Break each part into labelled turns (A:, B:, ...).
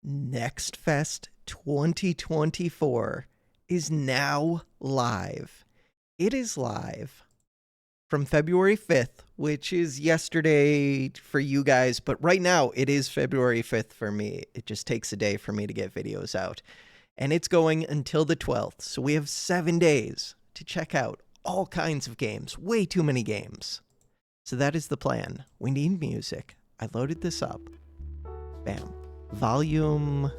A: Next Fest 2024 is now live. It is live from February 5th, which is yesterday for you guys, but right now it is February 5th for me. It just takes a day for me to get videos out. And it's going until the 12th, so we have 7 days to check out all kinds of games. Way too many games. So that is the plan. We need music. I loaded this up. Bam. Volume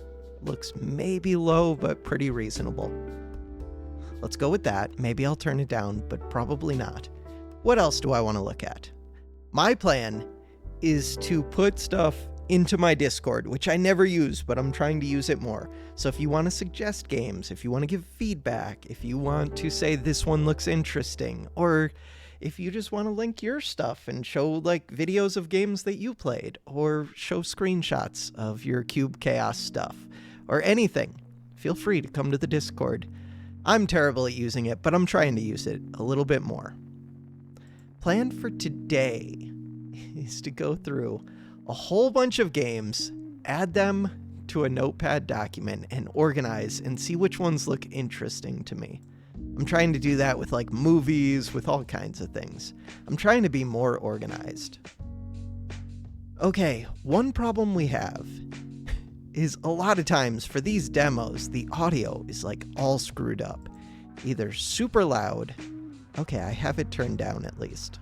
A: looks maybe low, but pretty reasonable. Let's go with that. Maybe I'll turn it down, but probably not. What else do I want to look at? My plan is to put stuff into my Discord, which I never use, but I'm trying to use it more. So if you want to suggest games, if you want to give feedback, if you want to say this one looks interesting, or if you just want to link your stuff and show like videos of games that you played, or show screenshots of your Cube Chaos stuff, or anything, feel free to come to the Discord. I'm terrible at using it, but I'm trying to use it a little bit more. Plan for today is to go through a whole bunch of games, add them to a notepad document, and organize and see which ones look interesting to me. I'm trying to do that with like movies, with all kinds of things. I'm trying to be more organized. Okay, one problem we have is a lot of times for these demos, the audio is like all screwed up. Either super loud. Okay, I have it turned down at least.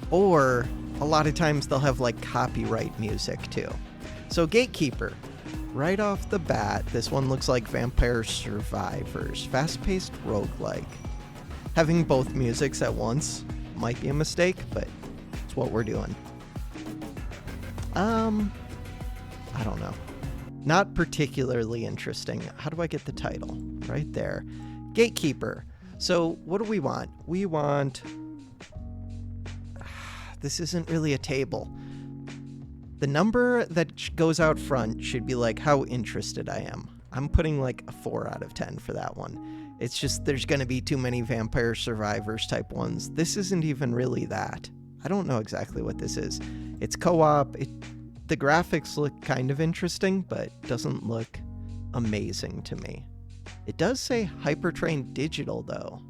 A: Or a lot of times they'll have like copyright music too. So Gatekeeper, right off the bat, this one looks like Vampire Survivors, fast-paced roguelike. Having both musics at once might be a mistake, but it's what we're doing. I don't know. Not particularly interesting. How do I get the title? Right there. Gatekeeper. So what do we want? We want... This isn't really a table. The number that goes out front should be like how interested I am. I'm putting like a 4 out of 10 for that one. It's just there's going to be too many Vampire Survivors type ones. This isn't even really that. I don't know exactly what this is. It's co-op. The graphics look kind of interesting, but doesn't look amazing to me. It does say Hypertrain Digital though,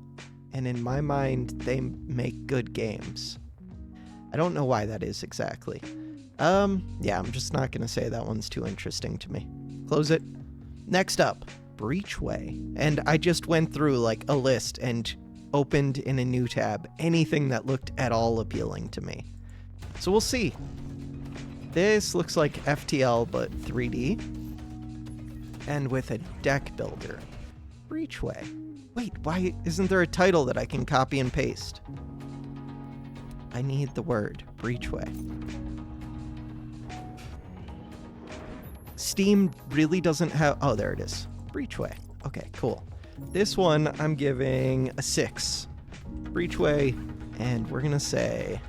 A: and in my mind, they make good games. I don't know why that is exactly. Yeah, I'm just not gonna say that one's too interesting to me. Close it. Next up, Breachway. And I just went through like a list and opened in a new tab anything that looked at all appealing to me. So we'll see. This looks like FTL, but 3D. And with a deck builder. Breachway. Wait, why isn't there a title that I can copy and paste? I need the word, Breachway. Steam really doesn't have... Oh, there it is. Breachway. Okay, cool. This one I'm giving a 6. Breachway, and we're gonna say...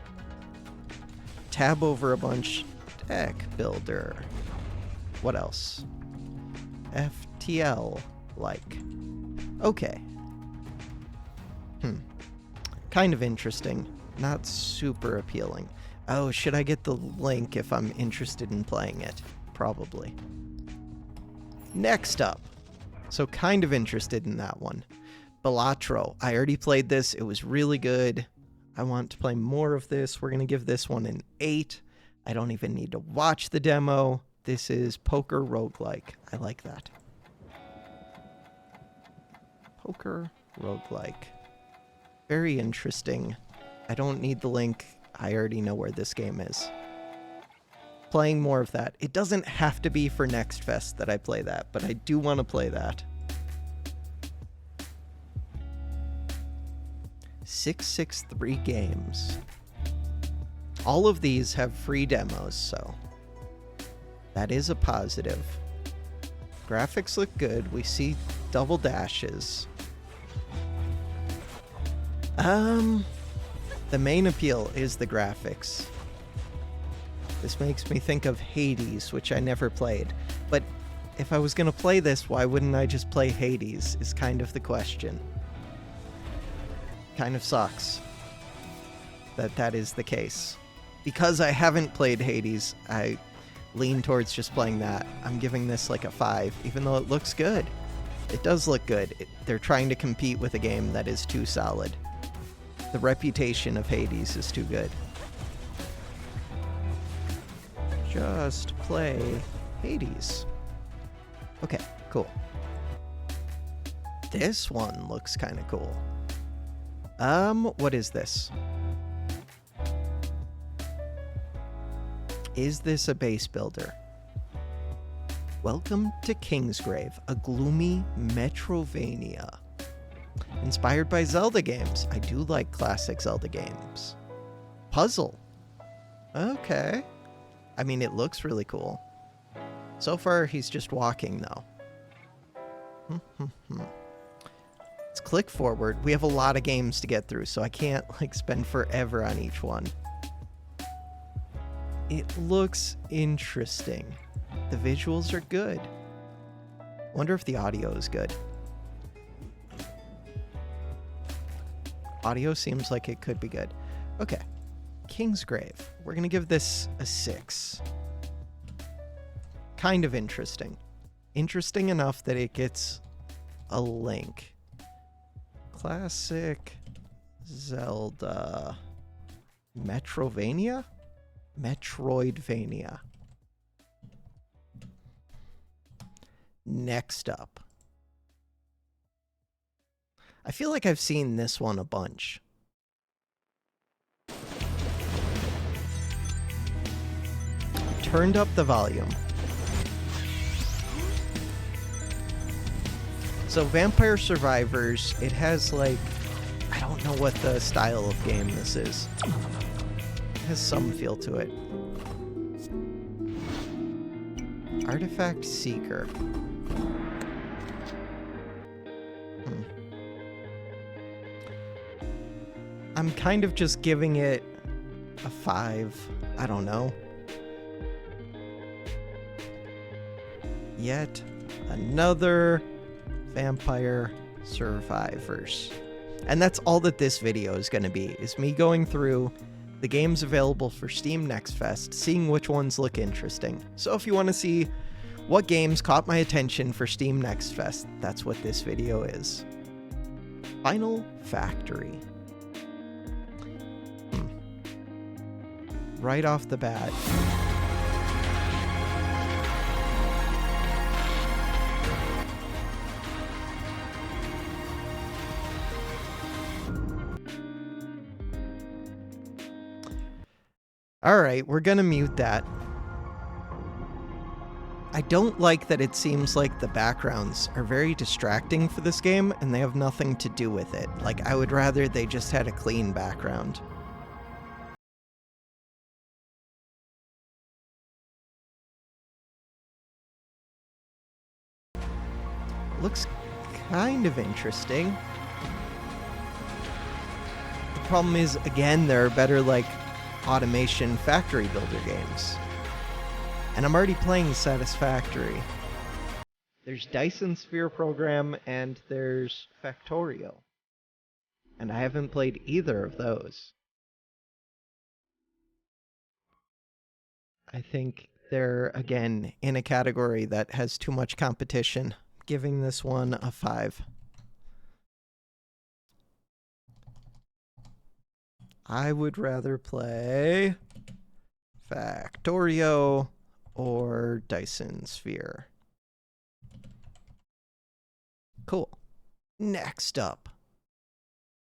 A: Tab over a bunch... Deck builder. What else? FTL like. Okay. Kind of interesting. Not super appealing. Oh, should I get the link if I'm interested in playing it? Probably. Next up. So kind of interested in that one. Balatro. I already played this. It was really good. I want to play more of this. We're going to give this one an 8. I don't even need to watch the demo. This is poker roguelike. I like that. Poker roguelike. Very interesting. I don't need the link. I already know where this game is. Playing more of that. It doesn't have to be for Next Fest that I play that, but I do want to play that. 663 games. All of these have free demos, so that is a positive. Graphics look good. We see double dashes. The main appeal is the graphics. This makes me think of Hades, which I never played. But if I was going to play this, why wouldn't I just play Hades, is kind of the question. Kind of sucks that that is the case. Because I haven't played Hades, I lean towards just playing that. I'm giving this like a 5, even though it looks good. It does look good. They're trying to compete with a game that is too solid. The reputation of Hades is too good. Just play Hades. Okay, cool. This one looks kind of cool. What is this? Is this a base builder? Welcome to Kingsgrave, a gloomy Metrovania. Inspired by Zelda games. I do like classic Zelda games. Puzzle. Okay. I mean, it looks really cool. So far, he's just walking, though. Let's click forward. We have a lot of games to get through, so I can't, like, spend forever on each one. It looks interesting. The visuals are good. Wonder if the audio is good. Audio seems like it could be good. Okay. Kingsgrave. We're going to give this a 6. Kind of interesting. Interesting enough that it gets a link. Classic Zelda. Metrovania? Metroidvania. Next up. I feel like I've seen this one a bunch. Turned up the volume. So Vampire Survivors, it has like, I don't know what the style of game this is. It has some feel to it. Artifact Seeker. I'm kind of just giving it a 5. I don't know. Yet another Vampire Survivors. And that's all that this video is going to be, is me going through the games available for Steam Next Fest, seeing which ones look interesting. So if you want to see what games caught my attention for Steam Next Fest, that's what this video is. Final Factory. Right off the bat. Alright, we're gonna mute that. I don't like that it seems like the backgrounds are very distracting for this game and they have nothing to do with it. Like, I would rather they just had a clean background. Looks kind of interesting. The problem is, again, there are better, like, automation factory builder games. And I'm already playing Satisfactory. There's Dyson Sphere Program and there's Factorio. And I haven't played either of those. I think they're, again, in a category that has too much competition. Giving this one a 5. I would rather play Factorio or Dyson Sphere. Cool. Next up.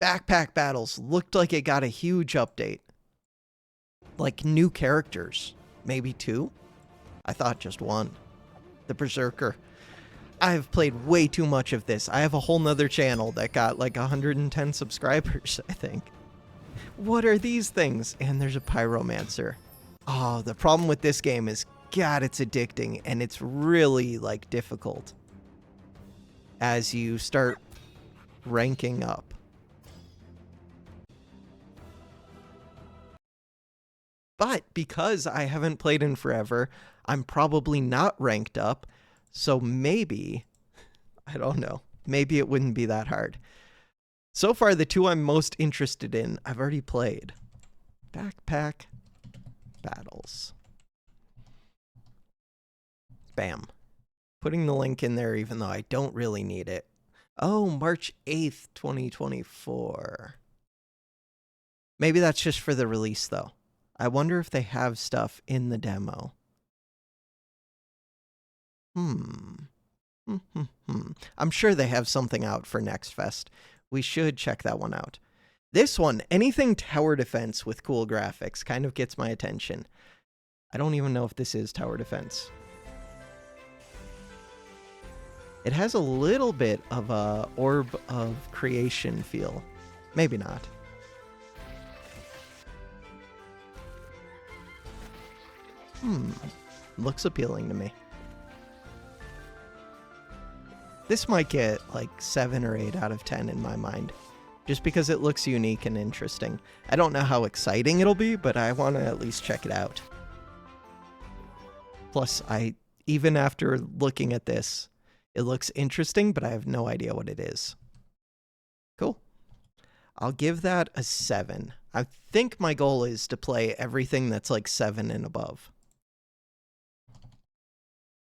A: Backpack Battles looked like it got a huge update. Like new characters. Maybe 2? I thought just 1. The Berserker. I've played way too much of this. I have a whole nother channel that got like 110 subscribers, I think. What are these things? And there's a Pyromancer. Oh, the problem with this game is, God, it's addicting, and it's really, like, difficult as you start ranking up. But because I haven't played in forever, I'm probably not ranked up, so maybe, I don't know, maybe it wouldn't be that hard. So far, the 2 I'm most interested in, I've already played. Backpack Battles. Bam. Putting the link in there even though I don't really need it. Oh, March 8th, 2024. Maybe that's just for the release, though. I wonder if they have stuff in the demo. I'm sure they have something out for Next Fest. We should check that one out. This one, anything tower defense with cool graphics, kind of gets my attention. I don't even know if this is tower defense. It has a little bit of a Orb of Creation feel. Maybe not. Looks appealing to me. This might get like 7 or 8 out of 10 in my mind. Just because it looks unique and interesting. I don't know how exciting it'll be, but I want to at least check it out. Plus, even after looking at this, it looks interesting, but I have no idea what it is. Cool. I'll give that a 7. I think my goal is to play everything that's like 7 and above.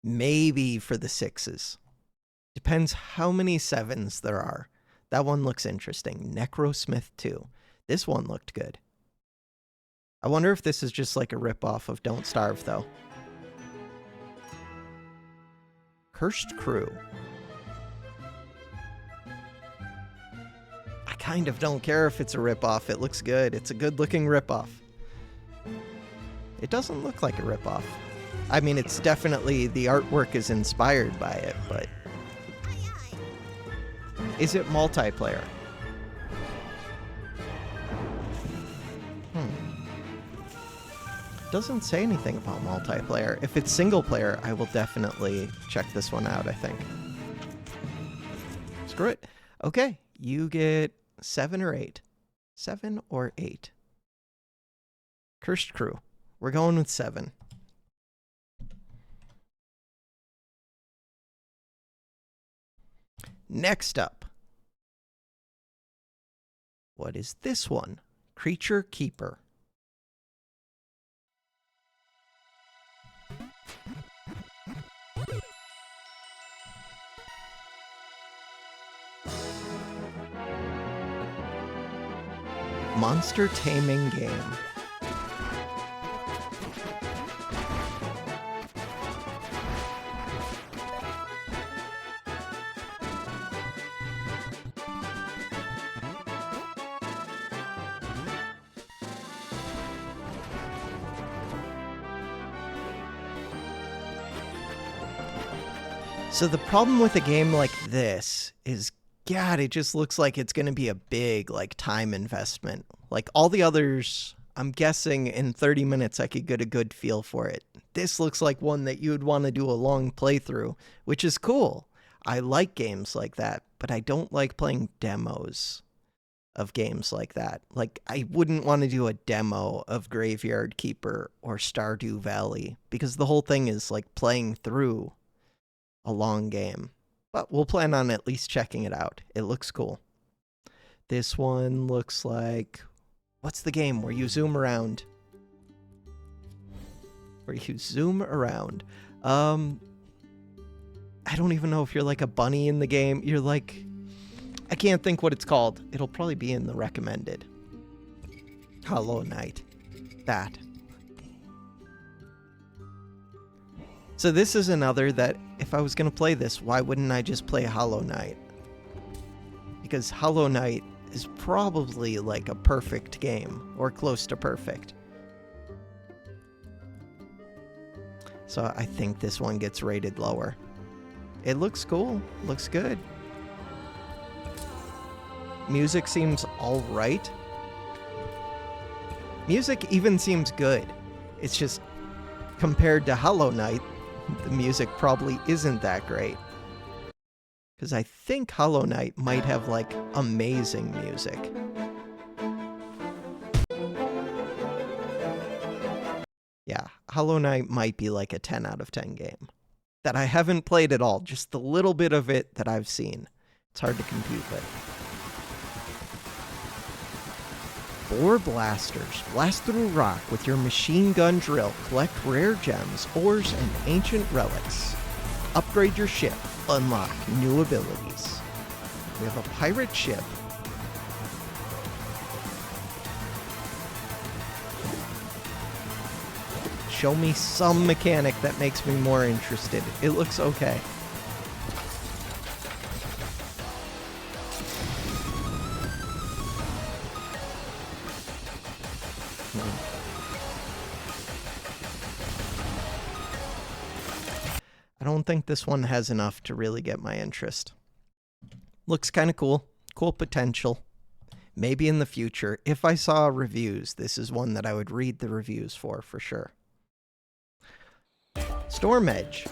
A: Maybe for the 6s. Depends how many 7s there are. That one looks interesting. Necrosmith 2. This one looked good. I wonder if this is just like a ripoff of Don't Starve, though. Cursed Crew. I kind of don't care if it's a ripoff. It looks good. It's a good-looking ripoff. It doesn't look like a ripoff. I mean, it's definitely, the artwork is inspired by it, but... Is it multiplayer? Doesn't say anything about multiplayer. If it's single player, I will definitely check this one out, I think. Screw it. Okay, you get 7 or 8. 7 or 8. Cursed Crew. We're going with 7. Next up. What is this one? Creature Keeper. Monster taming game. So the problem with a game like this is, God, it just looks like it's going to be a big, like, time investment. Like, all the others, I'm guessing in 30 minutes I could get a good feel for it. This looks like one that you would want to do a long playthrough, which is cool. I like games like that, but I don't like playing demos of games like that. Like, I wouldn't want to do a demo of Graveyard Keeper or Stardew Valley, because the whole thing is, like, playing through a long game. But we'll plan on at least checking it out. It looks cool. This one looks like... What's the game where you zoom around? Where you zoom around. I don't even know if you're like a bunny in the game. You're like... I can't think what it's called. It'll probably be in the recommended. Hollow Knight. That. So this is another that, if I was going to play this, why wouldn't I just play Hollow Knight? Because Hollow Knight is probably like a perfect game, or close to perfect. So I think this one gets rated lower. It looks cool. Looks good. Music seems alright. Music even seems good. It's just, compared to Hollow Knight, the music probably isn't that great. Because I think Hollow Knight might have, like, amazing music. Yeah, Hollow Knight might be like a 10 out of 10 game. That I haven't played at all, just the little bit of it that I've seen. It's hard to compute with. Spore blasters. Blast through rock with your machine gun drill. Collect rare gems, ores, and ancient relics. Upgrade your ship. Unlock new abilities. We have a pirate ship. Show me some mechanic that makes me more interested. It looks okay. I don't think this one has enough to really get my interest. Looks kind of cool. Cool potential. Maybe in the future, if I saw reviews, this is one that I would read the reviews for sure. StormEdge.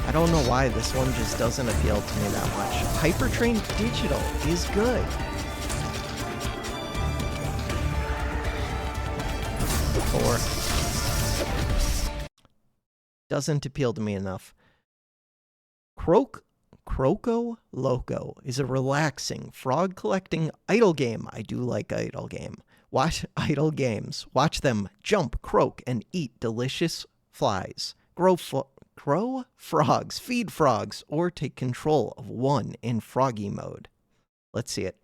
A: I don't know why this one just doesn't appeal to me that much. Hypertrain Digital is good. Or doesn't appeal to me enough. Croakoloco is a relaxing frog collecting idle game. I do like idle game. Watch idle games. Watch them jump, croak, and eat delicious flies. Grow frogs, feed frogs, or take control of one in froggy mode. Let's see it.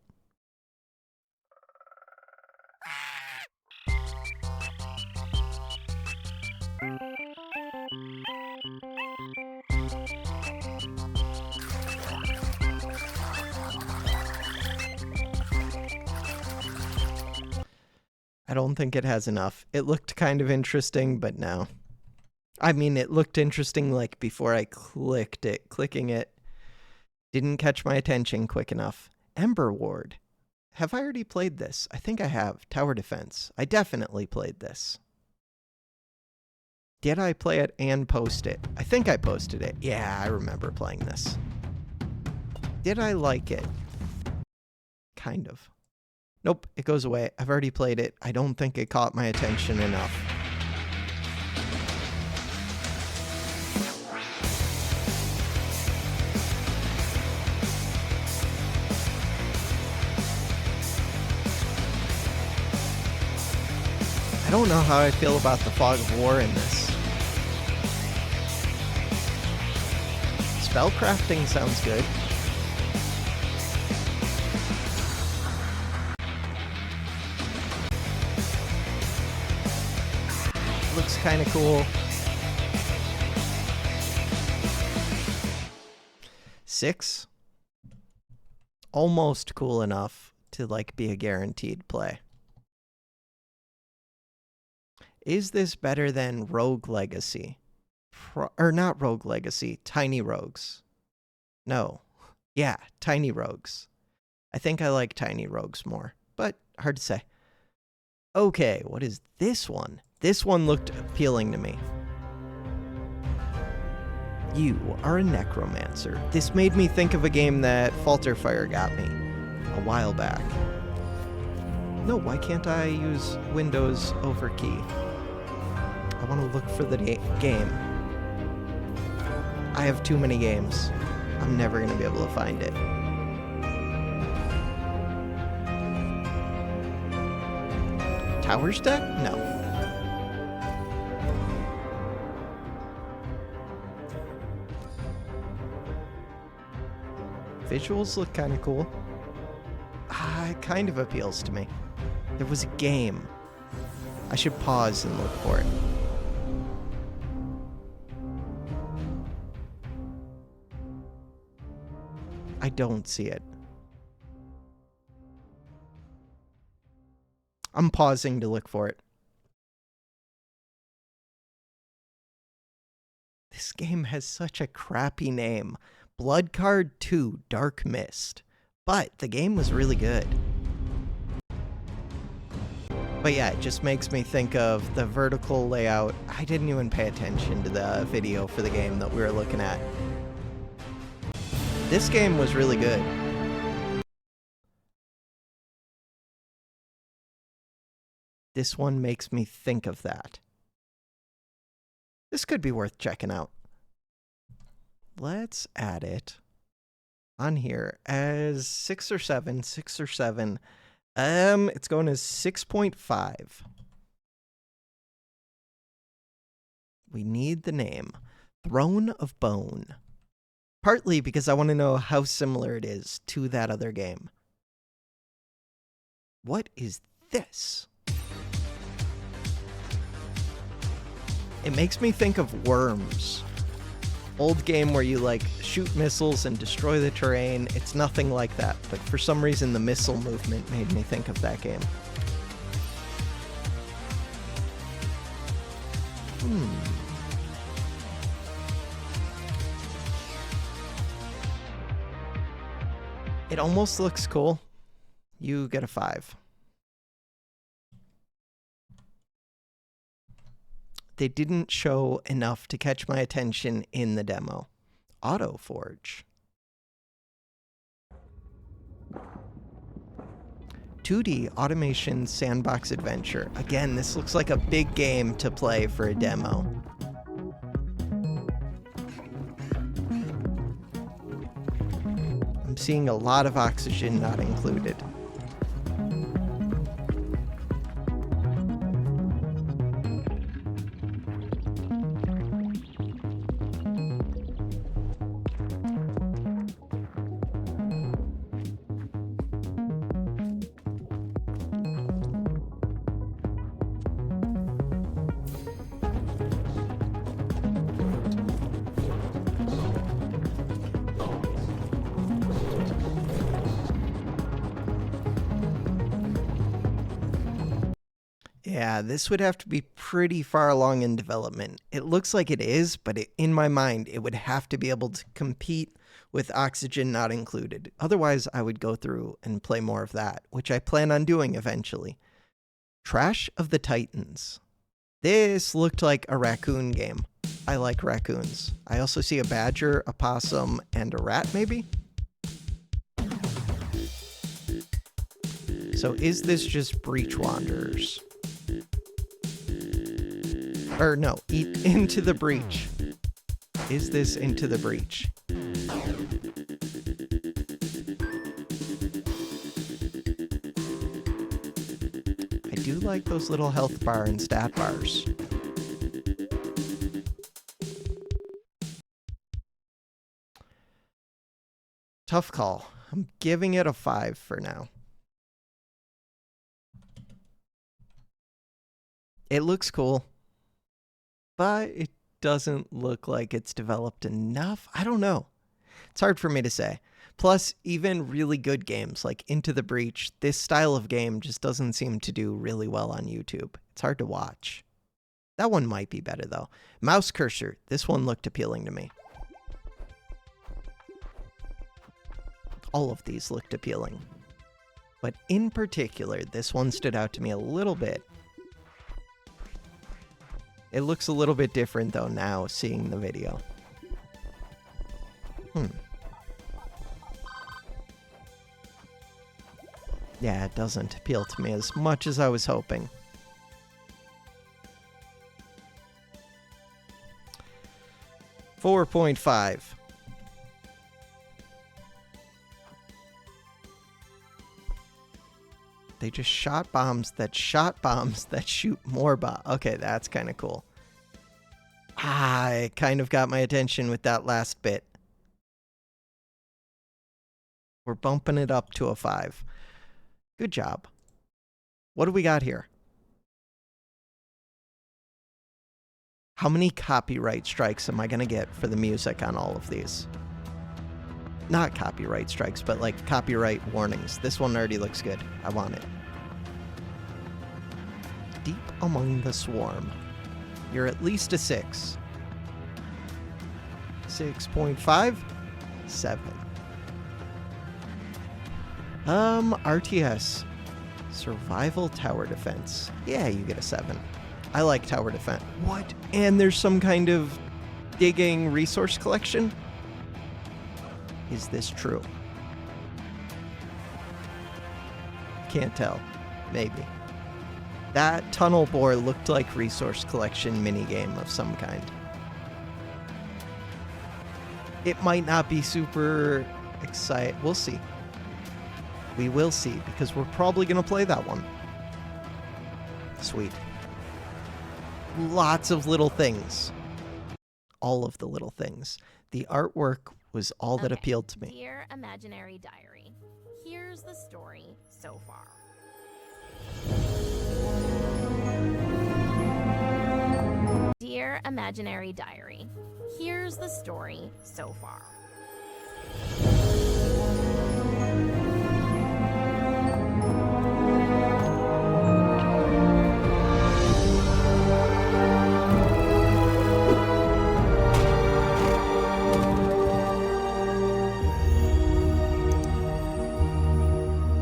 A: I don't think it has enough. It looked kind of interesting, but no. I mean, it looked interesting like before I clicked it. Clicking it didn't catch my attention quick enough. Ember Ward. Have I already played this? I think I have. Tower Defense. I definitely played this. Did I play it and post it? I think I posted it. Yeah, I remember playing this. Did I like it? Kind of. Nope, it goes away. I've already played it. I don't think it caught my attention enough. I don't know how I feel about the Fog of War in this. Spellcrafting sounds good. Looks kind of cool. 6. Almost cool enough to like be a guaranteed play. Is this better than Rogue Legacy? Or not Rogue Legacy, Tiny Rogues. No. Yeah, Tiny Rogues. I think I like Tiny Rogues more, but hard to say. Okay, what is this one? This one looked appealing to me. You are a necromancer. This made me think of a game that Falterfire got me a while back. No, why can't I use Windows over key? I want to look for the game. I have too many games. I'm never going to be able to find it. Towers deck? No. Visuals look kind of cool. It kind of appeals to me. There was a game. I should pause and look for it. I don't see it. I'm pausing to look for it. This game has such a crappy name. Blood Card 2 Dark Mist. But the game was really good. But yeah, it just makes me think of the vertical layout. I didn't even pay attention to the video for the game that we were looking at. This game was really good. This one makes me think of that. This could be worth checking out. Let's add it on here as 6 or 7. 6 or 7. It's going as 6.5. We need the name. Throne of Bone. Partly because I want to know how similar it is to that other game. What is this? It makes me think of Worms. Old game where you like shoot missiles and destroy the terrain. It's nothing like that, but for some reason the missile movement made me think of that game. It almost looks cool. You get a 5. They didn't show enough to catch my attention in the demo. AutoForge. 2D automation sandbox adventure. Again, this looks like a big game to play for a demo. I'm seeing a lot of oxygen not included. Yeah, this would have to be pretty far along in development. It looks like it is, but in my mind, it would have to be able to compete with oxygen not included. Otherwise, I would go through and play more of that, which I plan on doing eventually. Trash of the Titans. This looked like a raccoon game. I like raccoons. I also see a badger, a possum, and a rat, maybe? So is this just Breach Wanderers? Or no, eat Into the Breach. Is this Into the Breach? I do like those little health bar and stat bars. Tough call. I'm giving it a 5 for now. It looks cool, but it doesn't look like it's developed enough. I don't know. It's hard for me to say. Plus, even really good games like Into the Breach, this style of game just doesn't seem to do really well on YouTube. It's hard to watch. That one might be better, though. Mouse Cursor. This one looked appealing to me. All of these looked appealing. But in particular, this one stood out to me a little bit. It looks a little bit different, though, now, seeing the video. Yeah, it doesn't appeal to me as much as I was hoping. $4.5. They just shot bombs that shoot more bombs. Okay, that's kind of cool. It kind of got my attention with that last bit. We're bumping it up to a 5. Good job. What do we got here? How many copyright strikes am I going to get for the music on all of these? Not copyright strikes, but like copyright warnings. This one already looks good. I want it. Deep Among the Swarm. You're at least a 6. 6.5? 7. RTS. Survival Tower Defense. Yeah, you get a 7. I like tower defense. What? And there's some kind of digging resource collection? Is this true? Can't tell. Maybe. That tunnel bore looked like resource collection minigame of some kind. It might not be super exciting. We'll see. We will see, because we're probably going to play that one. Sweet. Lots of little things. All of the little things. The artwork was all that appealed to me.
B: Dear Imaginary Diary, here's the story so far. Dear Imaginary Diary, here's the story so far.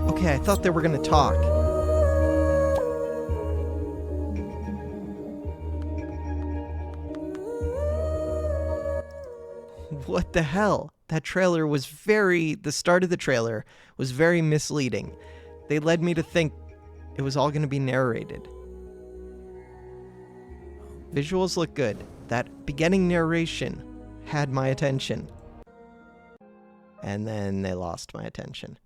A: Okay, I thought they were going to talk. What the hell? That trailer was the start of the trailer was very misleading. They led me to think it was all going to be narrated. Visuals look good. That beginning narration had my attention. And then they lost my attention.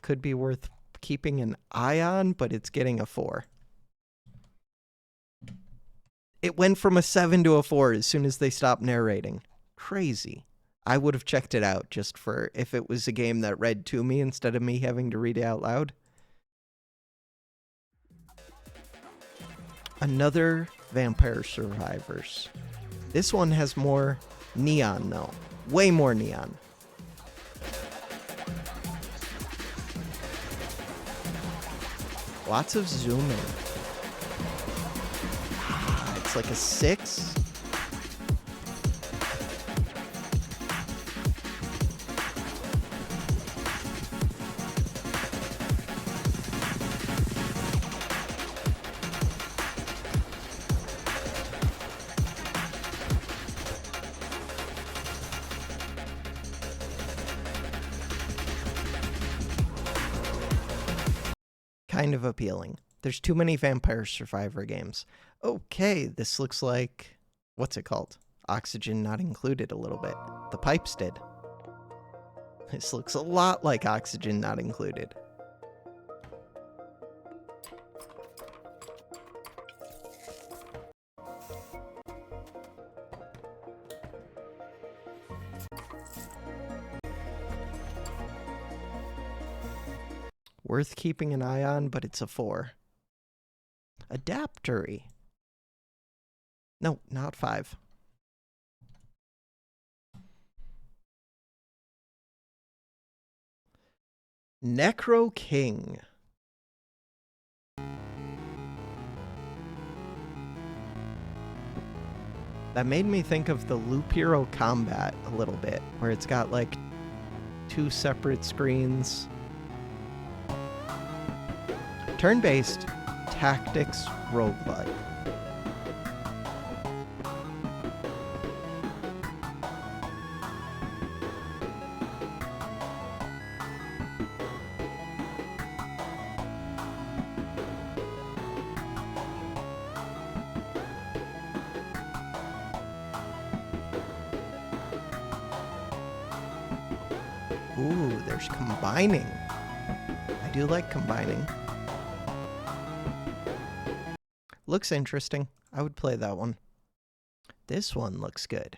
A: Could be worth keeping an eye on, but it's getting a 4. It went from a 7 to a 4 as soon as they stopped narrating. Crazy. I would have checked it out just for if it was a game that read to me instead of me having to read it out loud. Another Vampire Survivors. This one has more neon, though. Way more neon. Lots of zooming. It's like a 6. Kind of appealing. There's too many Vampire Survivor games. Okay, this looks like... What's it called? Oxygen Not Included a little bit. The pipes did. This looks a lot like Oxygen Not Included. Worth keeping an eye on, but it's a 4. Adaptory. No, not 5. Necro King. That made me think of the Loop Hero Combat a little bit, where it's got like 2 separate screens. Turn-based tactics roguelike. Ooh, there's combining. I do like combining. Looks interesting. I would play that one. This one looks good.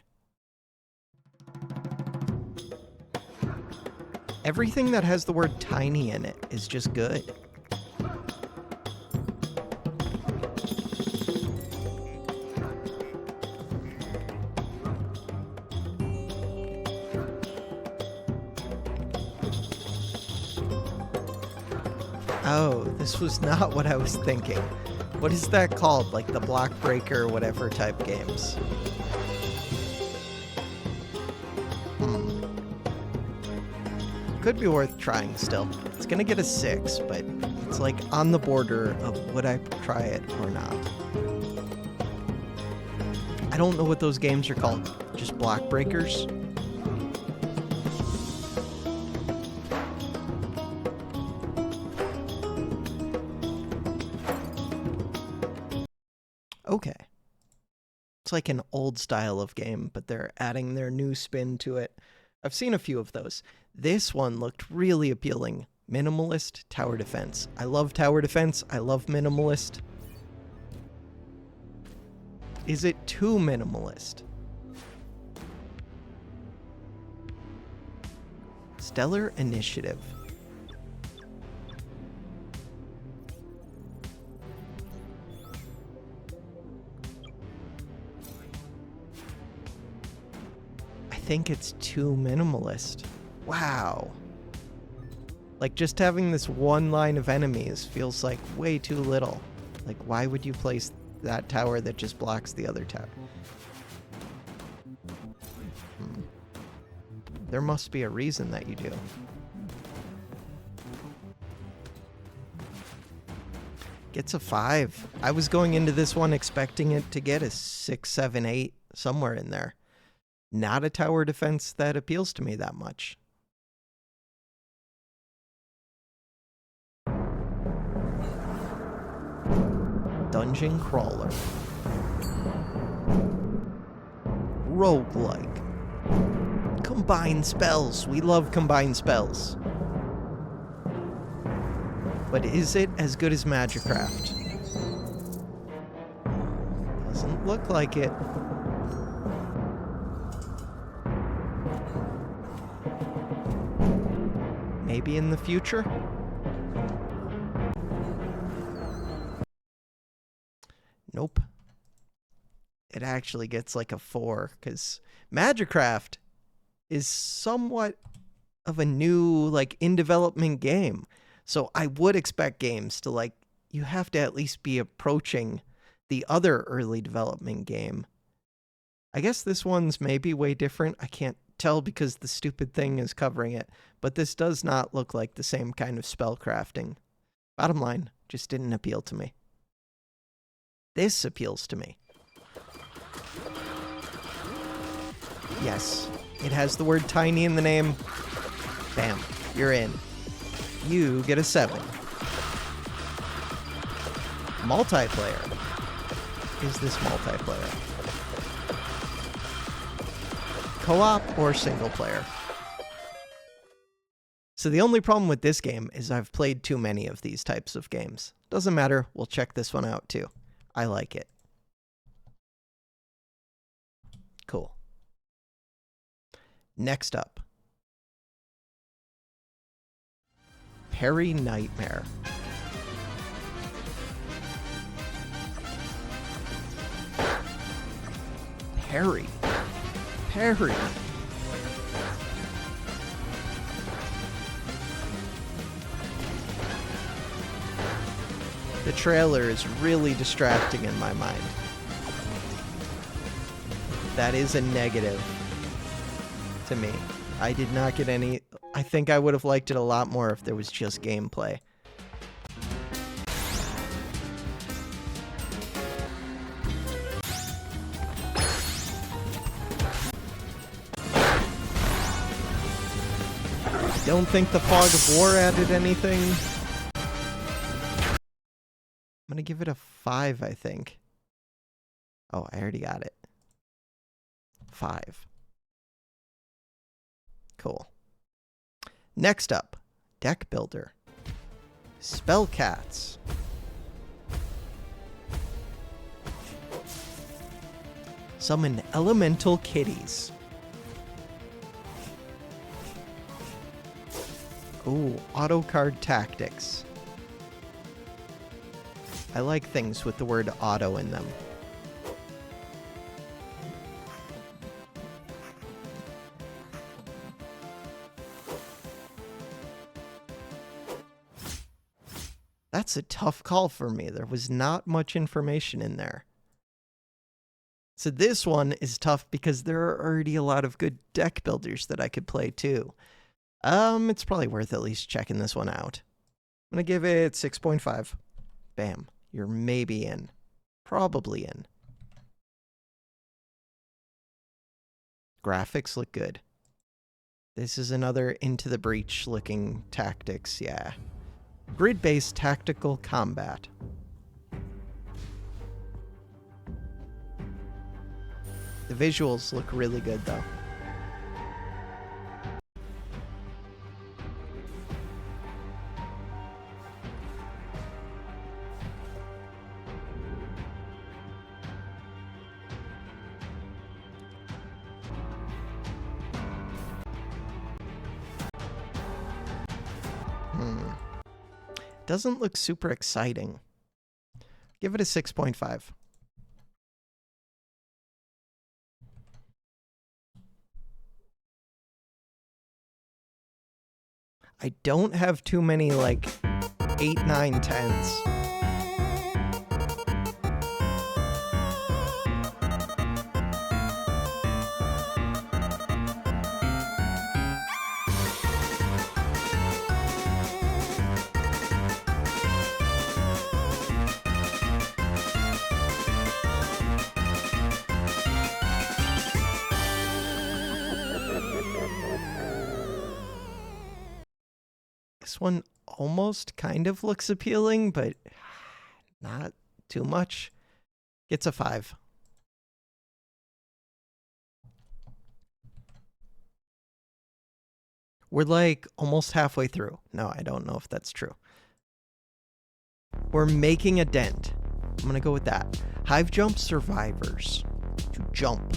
A: Everything that has the word tiny in it is just good. Oh, this was not what I was thinking. What is that called? Like the block breaker, whatever type games. Could be worth trying still. It's gonna get a 6, but it's like on the border of would I try it or not. I don't know what those games are called. Just block breakers. Okay. It's like an old style of game, but they're adding their new spin to it. I've seen a few of those. This one looked really appealing. Minimalist tower defense. I love tower defense. I love minimalist. Is it too minimalist? Stellar Initiative. I think it's too minimalist. Wow. Like, just having this one line of enemies feels like way too little. Like, why would you place that tower that just blocks the other tower? There must be a reason that you do. Gets a 5. I was going into this one expecting it to get a 6, 7, 8, somewhere in there. Not a tower defense that appeals to me that much. Dungeon Crawler. Roguelike. Combine spells. We love combined spells. But is it as good as Magicraft? Doesn't look like it. Maybe in the future? Nope. It actually gets like a 4, because Magicraft is somewhat of a new, like, in development game. So I would expect games to, like, you have to at least be approaching the other early development game. I guess this one's maybe way different. I can't tell because the stupid thing is covering it. But this does not look like the same kind of spell crafting. Bottom line, just didn't appeal to me. This appeals to me. Yes, it has the word tiny in the name. Bam, you're in. You get a 7. Multiplayer. Is this multiplayer? Co-op or single player? So the only problem with this game is I've played too many of these types of games. Doesn't matter, we'll check this one out too. I like it. Cool. Next up. Parry Nightmare. Parry. Parry. The trailer is really distracting in my mind. That is a negative to me. I did not get any... I think I would have liked it a lot more if there was just gameplay. I don't think the Fog of War added anything. I'm gonna give it a 5, I think. Oh, I already got it. 5. Cool. Next up, Deck Builder. Spellcats. Summon elemental kitties. Ooh, auto card tactics. I like things with the word auto in them. That's a tough call for me. There was not much information in there. So this one is tough because there are already a lot of good deck builders that I could play too. It's probably worth at least checking this one out. I'm gonna give it 6.5. Bam. You're maybe in. Probably in. Graphics look good. This is another Into the Breach looking tactics, yeah. Grid-based tactical combat. The visuals look really good, though. Doesn't look super exciting. Give it a 6.5. I don't have too many, like, 8, 9, 10s. This one almost kind of looks appealing, but not too much. Gets a 5. We're like almost halfway through. No, I don't know if that's true. We're making a dent. I'm going to go with that. Hive jump survivors. To jump.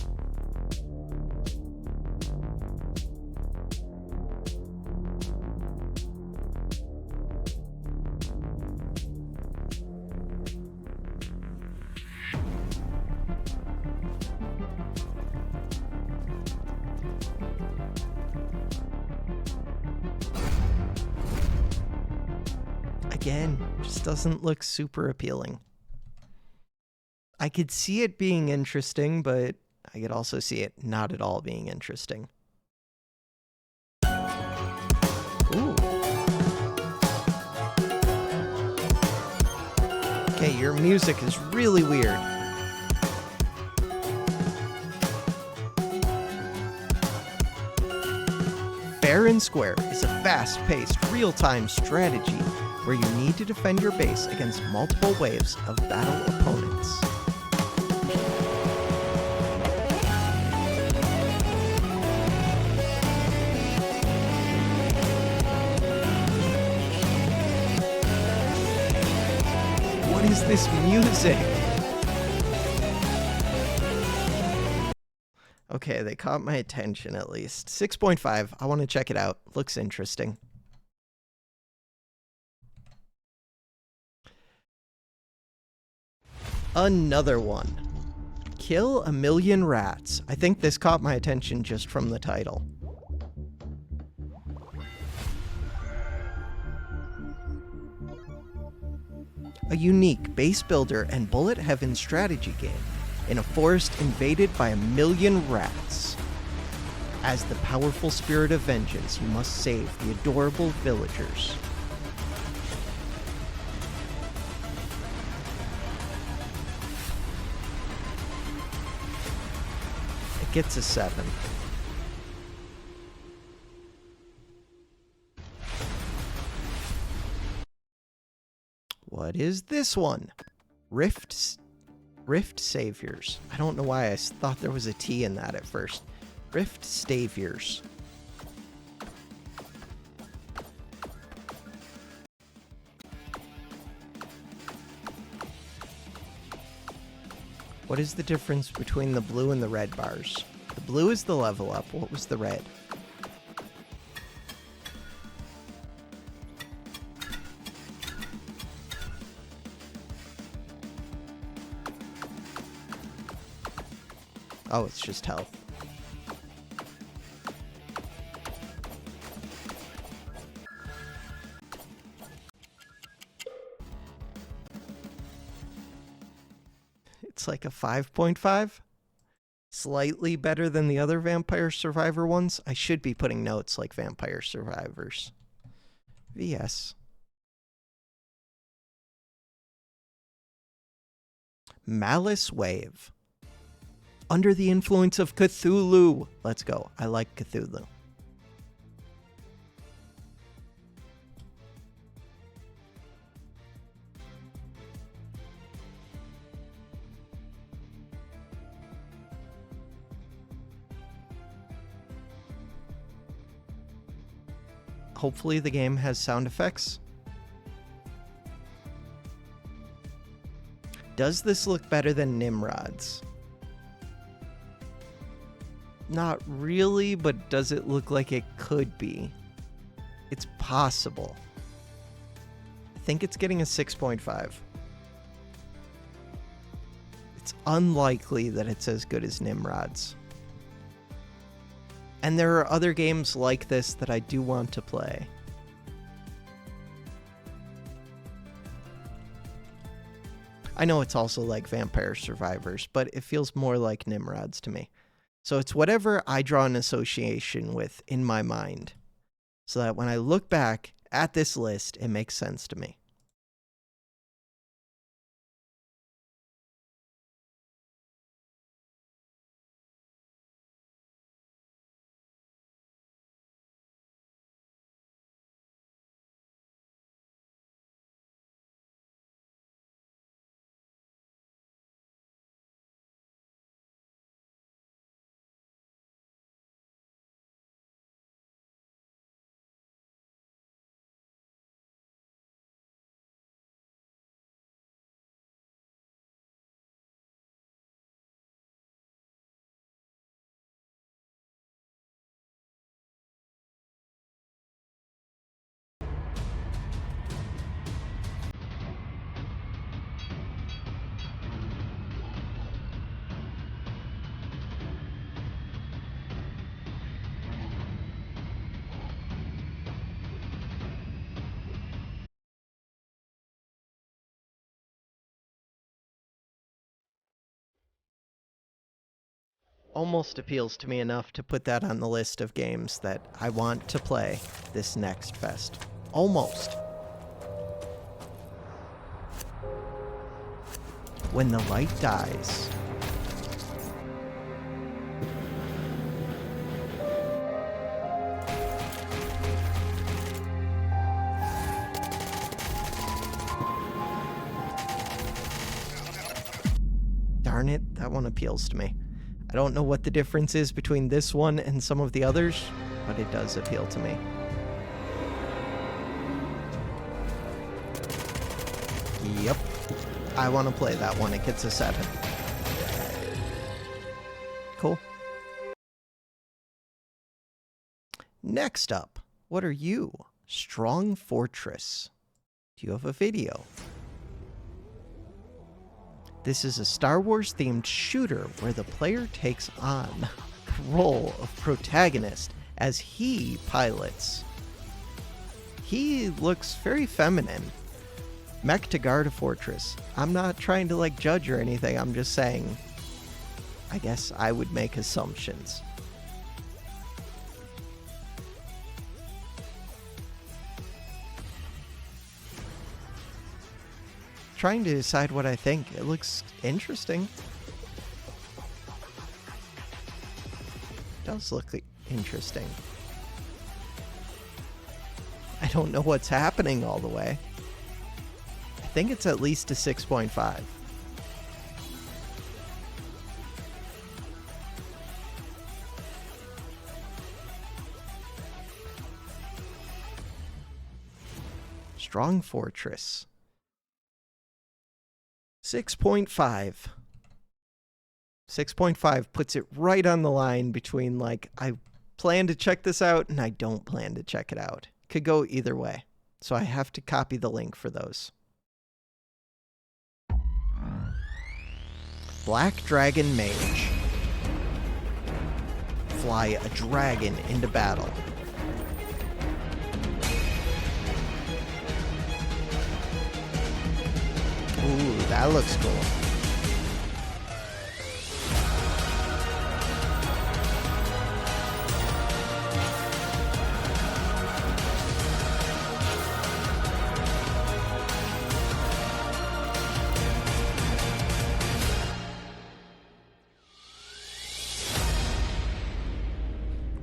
A: Again, just doesn't look super appealing. I could see it being interesting, but I could also see it not at all being interesting. Ooh. Okay, your music is really weird. Fair and Square is a fast-paced, real-time strategy where you need to defend your base against multiple waves of battle opponents. What is this music? Okay, they caught my attention at least. 6.5. I want to check it out. Looks interesting. Another one. Kill a Million Rats. I think this caught my attention just from the title. A unique base builder and bullet heaven strategy game in a forest invaded by a million rats. As the powerful spirit of vengeance, you must save the adorable villagers. It gets a 7. What is this one? Rift Saviours. I don't know why I thought there was a T in that at first. Rift Saviours. What is the difference between the blue and the red bars? The blue is the level up. What was the red? Oh, it's just health. It's like a 5.5. Slightly better than the other Vampire Survivor ones. I should be putting notes like Vampire Survivors. VS. Malice Wave. Under the influence of Cthulhu. Let's go. I like Cthulhu. hopefully the game has sound effects. Does this look better than Nimrod's? Not really, but does it look like it could be? It's possible. I think it's getting a 6.5. It's unlikely that it's as good as Nimrod's. And there are other games like this that I do want to play. I know it's also like Vampire Survivors, but it feels more like Nimrod's to me. So it's whatever I draw an association with in my mind, so that when I look back at this list, it makes sense to me. Almost appeals to me enough to put that on the list of games that I want to play this next fest. Almost. When the light dies. Darn it, that one appeals to me. I don't know what the difference is between this one and some of the others, but it does appeal to me. Yep. I want to play that one. It gets a 7. Cool. Next up, what are you? Strong Fortress. Do you have a video? This is a Star Wars themed shooter where the player takes on the role of protagonist as he pilots. He looks very feminine. Mech to guard a fortress. I'm not trying to judge or anything, I'm just saying, I guess I would make assumptions. Trying to decide what I think. It looks interesting. It does look interesting. I don't know what's happening all the way. I think it's at least a 6.5. Strong Fortress. 6.5. 6.5 puts it right on the line between I plan to check this out and I don't plan to check it out. Could go either way. So I have to copy the link for those. Black Dragon Mage. Fly a dragon into battle. Ooh, that looks cool.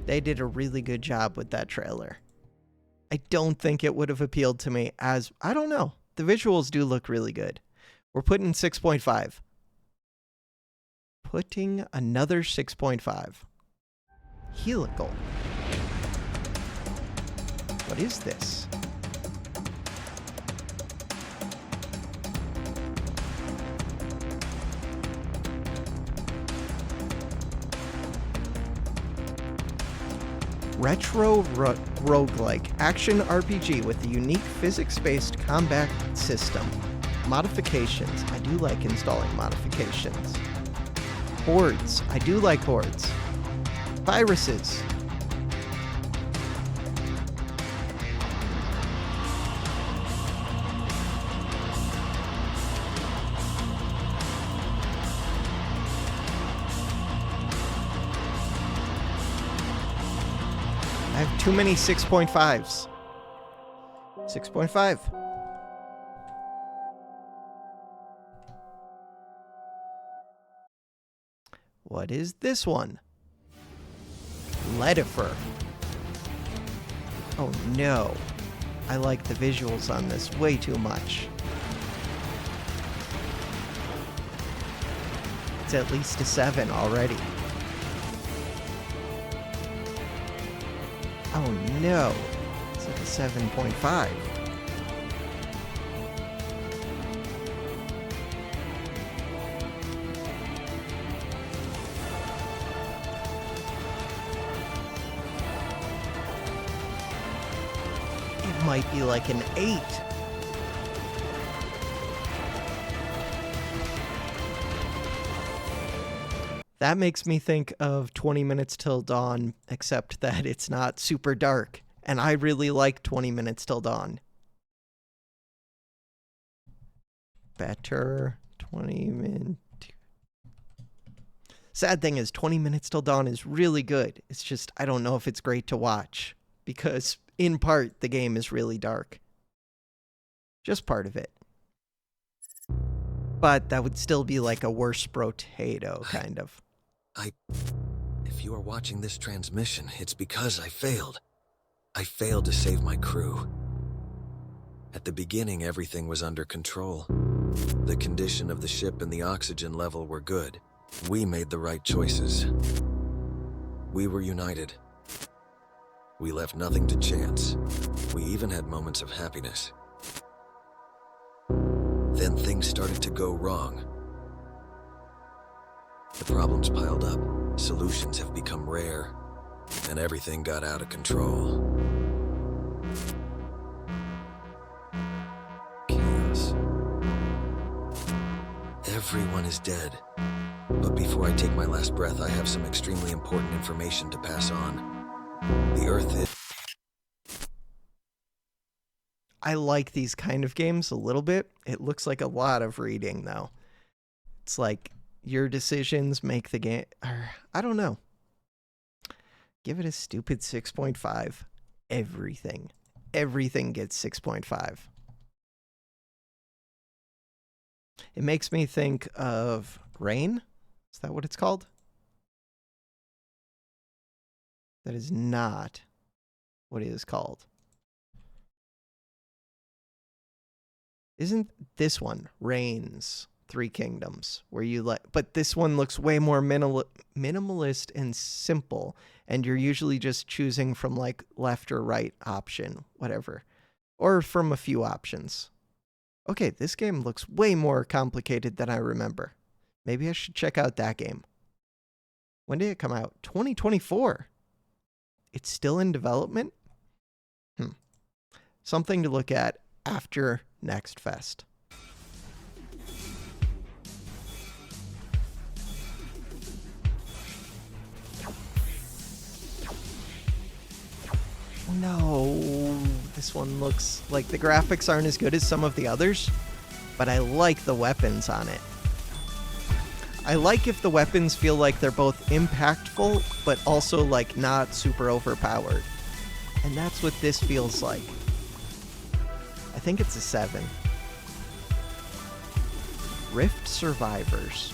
A: They did a really good job with that trailer. I don't think it would have appealed to me as, I don't know. The visuals do look really good. We're putting 6.5. Putting another 6.5. Helical. What is this? Retro roguelike action RPG with a unique physics-based combat system. Modifications. I do like installing modifications. Hordes. I do like hordes. Viruses. I have too many 6.5s. 6.5. What is this one? Ledifer. Oh no. I like the visuals on this way too much. It's at least a 7 already. Oh no. It's like a 7.5. It might be like an 8. That makes me think of 20 Minutes Till Dawn, except that it's not super dark. And I really like 20 Minutes Till Dawn. Better 20 minutes. Sad thing is, 20 Minutes Till Dawn is really good. It's just, I don't know if it's great to watch. Because, in part, the game is really dark. Just part of it. But that would still be like a worse potato, kind of.
C: If you are watching this transmission, it's because I failed. I failed to save my crew. At the beginning, everything was under control. The condition of the ship and the oxygen level were good. We made the right choices. We were united. We left nothing to chance. We even had moments of happiness. Then things started to go wrong. The problems piled up, solutions have become rare, and everything got out of control. Chaos. Everyone is dead. But before I take my last breath, I have some extremely important information to pass on. The Earth is...
A: I like these kind of games a little bit. It looks like a lot of reading, though. It's like... your decisions make the game... I don't know. Give it a stupid 6.5. Everything. Everything gets 6.5. It makes me think of Rain. Is that what it's called? That is not what it is called. Isn't this one Rain's Three Kingdoms, where you but this one looks way more minimalist and simple, and you're usually just choosing from like left or right option, whatever, or from a few options. Okay, this game looks way more complicated than I remember. Maybe I should check out that game. When did it come out? 2024. It's still in development? Something to look at after next fest. No, this one looks like the graphics aren't as good as some of the others, but I like the weapons on it. I like if the weapons feel like they're both impactful, but also like not super overpowered. And that's what this feels like. I think it's a 7. Rift Survivors.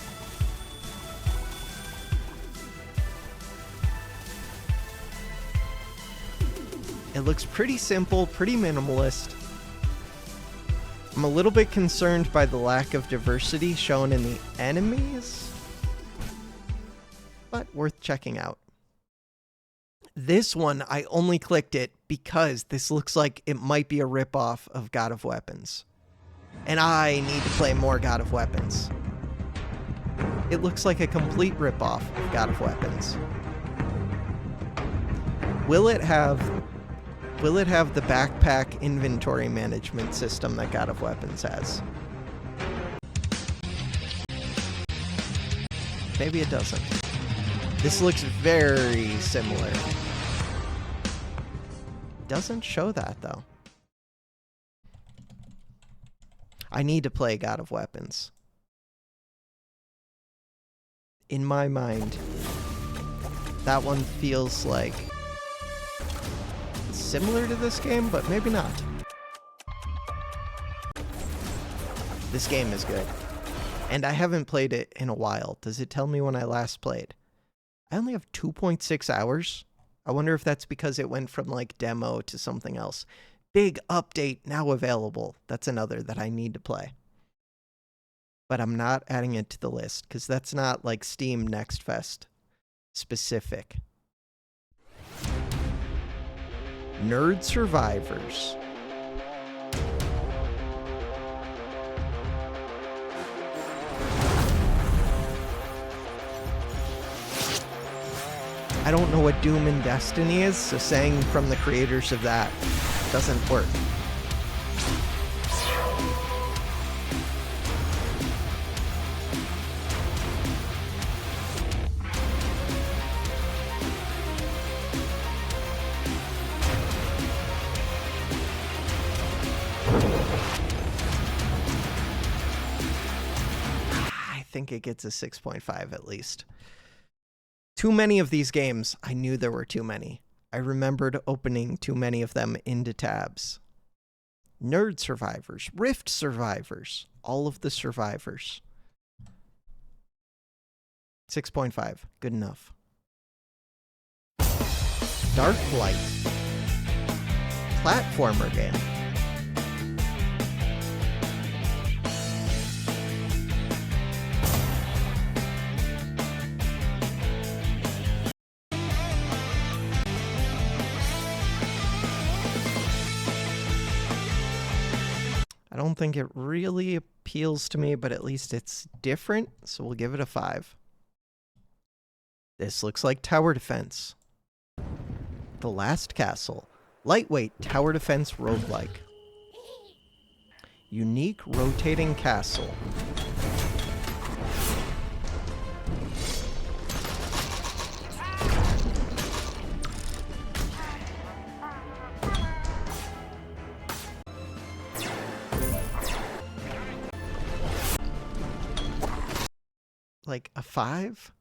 A: It looks pretty simple, pretty minimalist. I'm a little bit concerned by the lack of diversity shown in the enemies, but worth checking out. This one, I only clicked it because this looks like it might be a ripoff of God of Weapons. And I need to play more God of Weapons. It looks like a complete ripoff of God of Weapons. Will it have the backpack inventory management system that God of Weapons has? Maybe it doesn't. This looks very similar. Doesn't show that, though. I need to play God of Weapons. In my mind, that one feels like similar to this game, but maybe not. This game is good. And I haven't played it in a while. Does it tell me when I last played? I only have 2.6 hours. I wonder if that's because it went from like demo to something else. Big update now available. That's another that I need to play. But I'm not adding it to the list because that's not like Steam Next Fest specific. Nerd Survivors. I don't know what Doom and Destiny is, so saying from the creators of that doesn't work. I think it gets a 6.5 at least. Too many of these games, I knew there were too many. I remembered opening too many of them into tabs. Nerd Survivors, Rift Survivors, all of the survivors. 6.5, good enough. DarkLight, platformer game. I don't think it really appeals to me, but at least it's different, so we'll give it a 5. This looks like tower defense. The Last Castle. Lightweight tower defense roguelike. Unique rotating castle. Like a 5?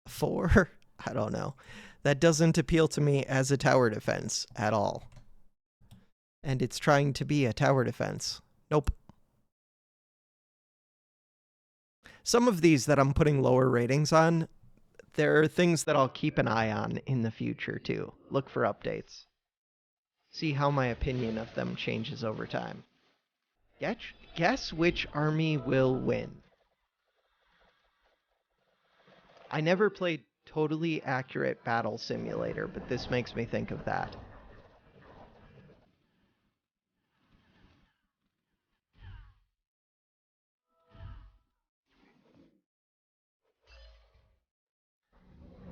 A: A 4? I don't know. That doesn't appeal to me as a tower defense at all. And it's trying to be a tower defense. Nope. Some of these that I'm putting lower ratings on, there are things that I'll keep an eye on in the future too. Look for updates. See how my opinion of them changes over time. Guess which army will win. I never played Totally Accurate Battle Simulator, but this makes me think of that.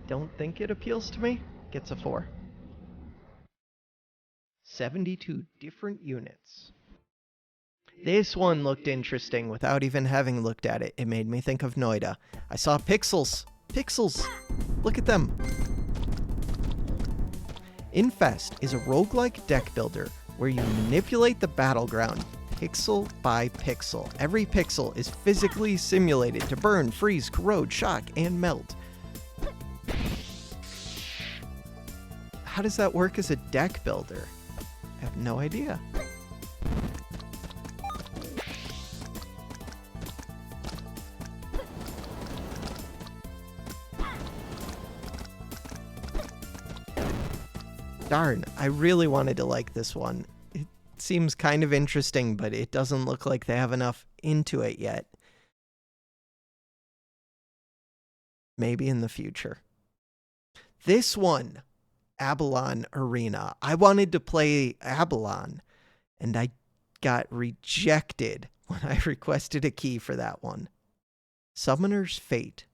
A: Don't think it appeals to me? Gets a 4. 72 different units. This one looked interesting without even having looked at it. It made me think of Noida. I saw pixels. Pixels! Look at them! Infest is a roguelike deck builder where you manipulate the battleground pixel by pixel. Every pixel is physically simulated to burn, freeze, corrode, shock, and melt. How does that work as a deck builder? I have no idea. Darn, I really wanted to like this one. It seems kind of interesting, but it doesn't look like they have enough into it yet. Maybe in the future. This one Abalon Arena. I wanted to play Abalon, and I got rejected when I requested a key for that one. Summoner's Fate.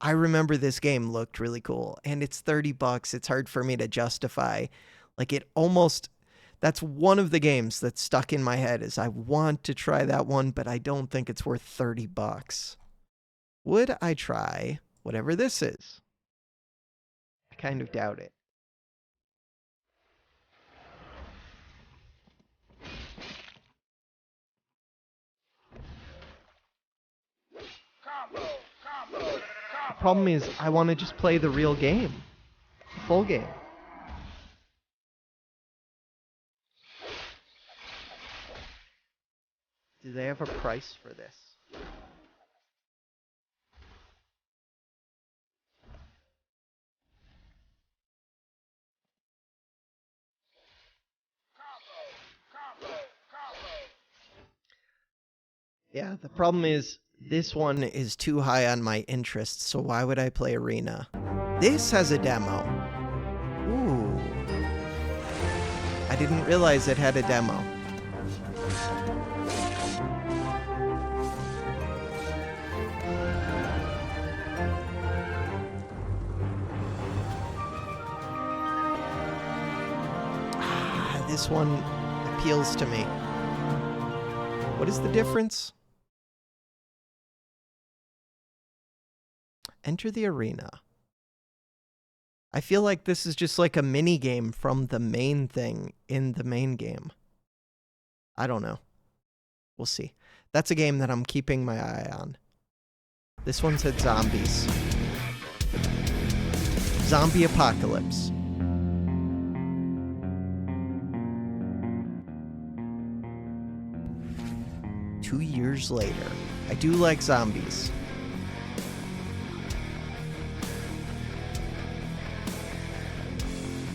A: I remember this game looked really cool, and it's $30. It's hard for me to justify. Like, it almost... That's one of the games that's stuck in my head is I want to try that one, but I don't think it's worth $30. Would I try whatever this is? I kind of doubt it. The problem is I want to just play the real game. The full game. Do they have a price for this? Yeah, the problem is this one is too high on my interest, so why would I play Arena? This has a demo. Ooh. I didn't realize it had a demo. This one appeals to me. What is the difference? Enter the arena. I feel like this is just like a mini game from the main thing in the main game. I don't know. We'll see. That's a game that I'm keeping my eye on. This one said zombies. Zombie apocalypse. Two years later. I do like zombies.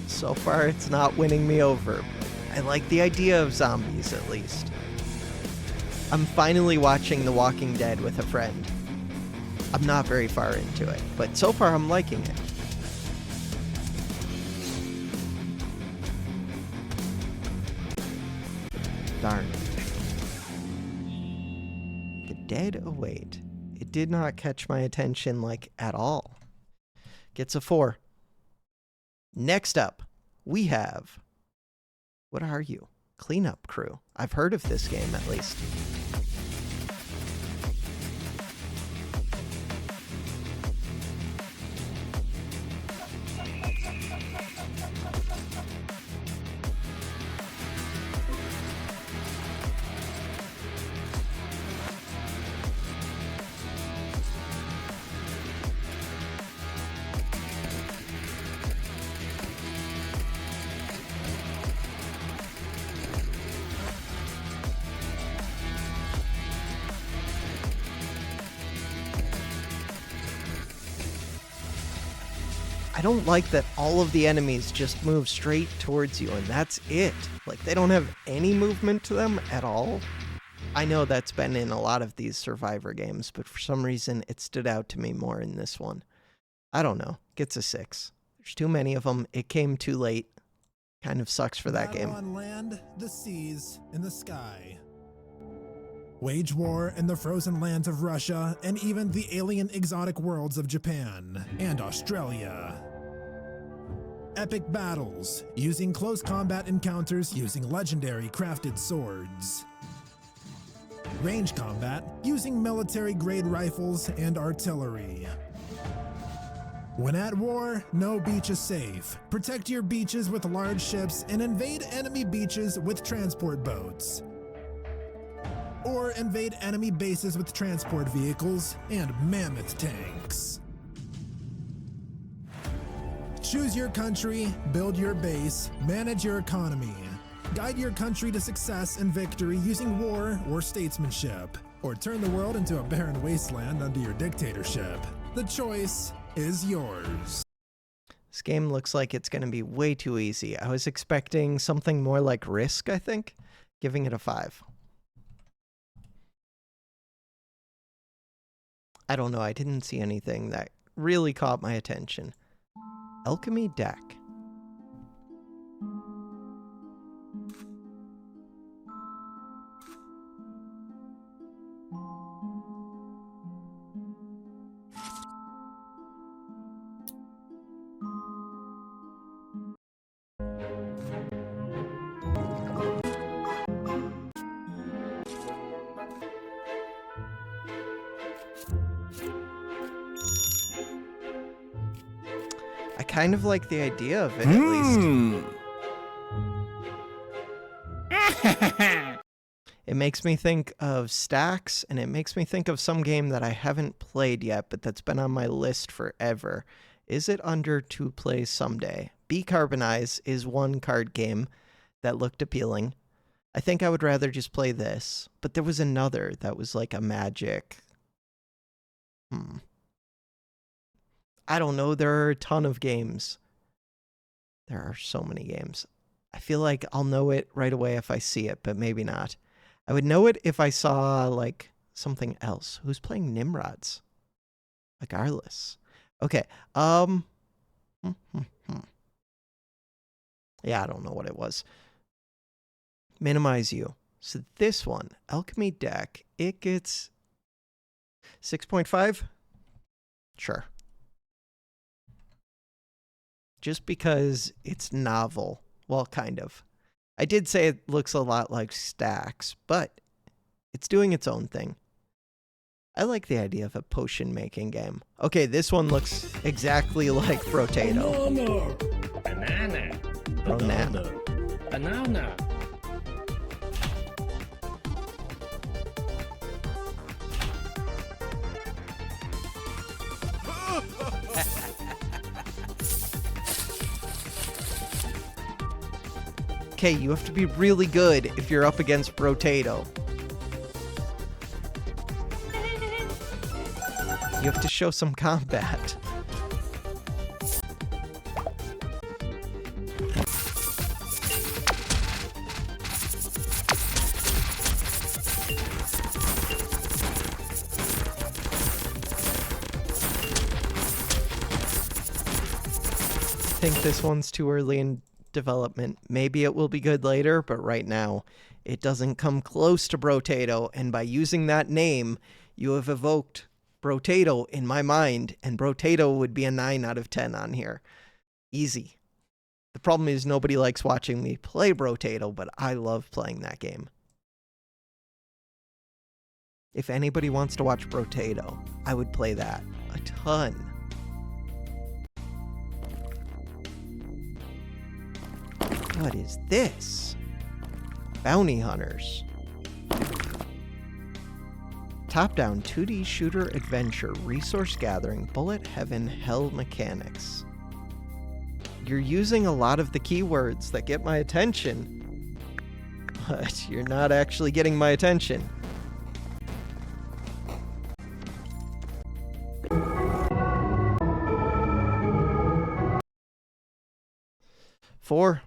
A: So far, it's not winning me over. I like the idea of zombies, at least. I'm finally watching The Walking Dead with a friend. I'm not very far into it, but so far I'm liking it. Darn. The Dead Await. It did not catch my attention, like, at all. Gets a 4. Next up, we have... What are you? Cleanup Crew. I've heard of this game, at least. I don't like that all of the enemies just move straight towards you and that's it. Like, they don't have any movement to them at all. I know that's been in a lot of these Survivor games, but for some reason it stood out to me more in this one. I don't know. Gets a 6. There's too many of them. It came too late. Kind of sucks for that game.
D: On land, the seas, and the sky. Wage war in the frozen lands of Russia and even the alien exotic worlds of Japan and Australia. Epic battles, using close combat encounters using legendary crafted swords. Range combat, using military-grade rifles and artillery. When at war, no beach is safe. Protect your beaches with large ships and invade enemy beaches with transport boats. Or invade enemy bases with transport vehicles and mammoth tanks. Choose your country, build your base, manage your economy. Guide your country to success and victory using war or statesmanship. Or turn the world into a barren wasteland under your dictatorship. The choice is yours.
A: This game looks like it's going to be way too easy. I was expecting something more like Risk, I think. Giving it a 5. I don't know, I didn't see anything that really caught my attention. Alchemy Deck. kind of like the idea of it, at least. It makes me think of stacks, and it makes me think of some game that I haven't played yet, but that's been on my list forever. Is it under to play someday? Decarbonize is one card game that looked appealing. I think I would rather just play this, but there was another that was like a magic. I don't know. There are a ton of games. There are so many games. I feel like I'll know it right away if I see it, but maybe not. I would know it if I saw, like, something else. Who's playing Nimrods? Regardless. Okay. Yeah, I don't know what it was. Minimize you. So this one, Alchemy deck, it gets 6.5? Sure. Just because it's novel. Well, kind of. I did say it looks a lot like stacks, but it's doing its own thing. I like the idea of a potion making game. Okay, this one looks exactly like Brotato.
E: Banana.
A: Bronana.
E: Banana.
A: Okay, you have to be really good if you're up against Brotato. You have to show some combat. I think this one's too early in development. Maybe it will be good later, but right now it doesn't come close to Brotato, and by using that name, you have evoked Brotato in my mind, and Brotato would be a 9 out of 10 on here. Easy. The problem is nobody likes watching me play Brotato, but I love playing that game. If anybody wants to watch Brotato, I would play that a ton. What is this? Bounty Hunters. Top-down 2D shooter adventure, resource gathering, bullet heaven, hell mechanics. You're using a lot of the keywords that get my attention, but you're not actually getting my attention. Four.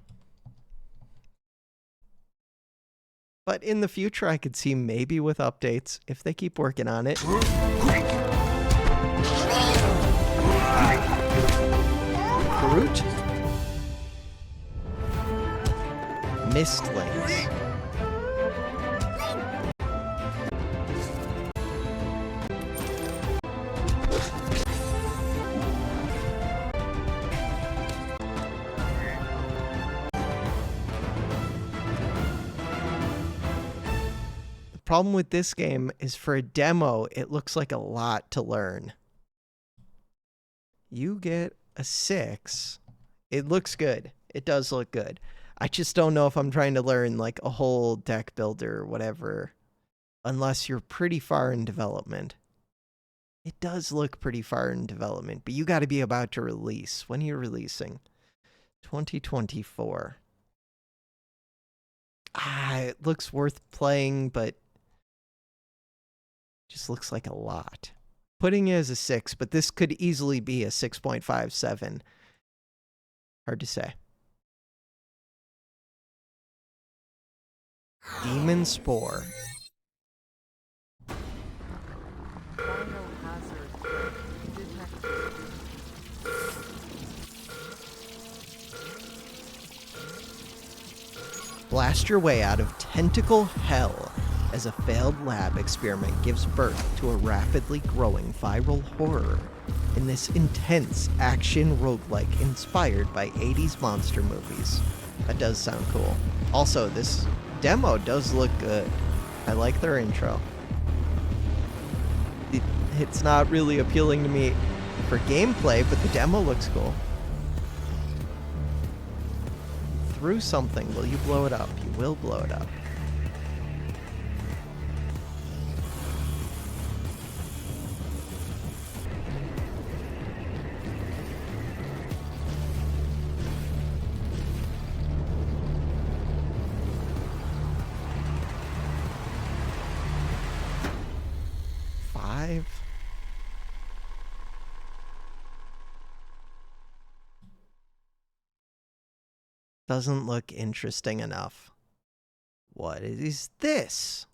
A: But in the future, I could see maybe with updates, if they keep working on it. Groot. Mistlings. Problem with this game is for a demo, it looks like a lot to learn. You get a 6. It looks good. It does look good. I just don't know if I'm trying to learn like a whole deck builder or whatever, unless you're pretty far in development. It does look pretty far in development, but you got to be about to release. When are you releasing? 2024. It looks worth playing, but just looks like a lot. Putting it as a 6, but this could easily be a 6.57. Hard to say. Demon Spore. Blast your way out of tentacle hell as a failed lab experiment gives birth to a rapidly growing viral horror in this intense action roguelike inspired by 80s monster movies. That does sound cool. Also, this demo does look good. I like their intro. It's not really appealing to me for gameplay, but the demo looks cool. threw something. Will you blow it up? You will blow it up. Doesn't look interesting enough. What is this?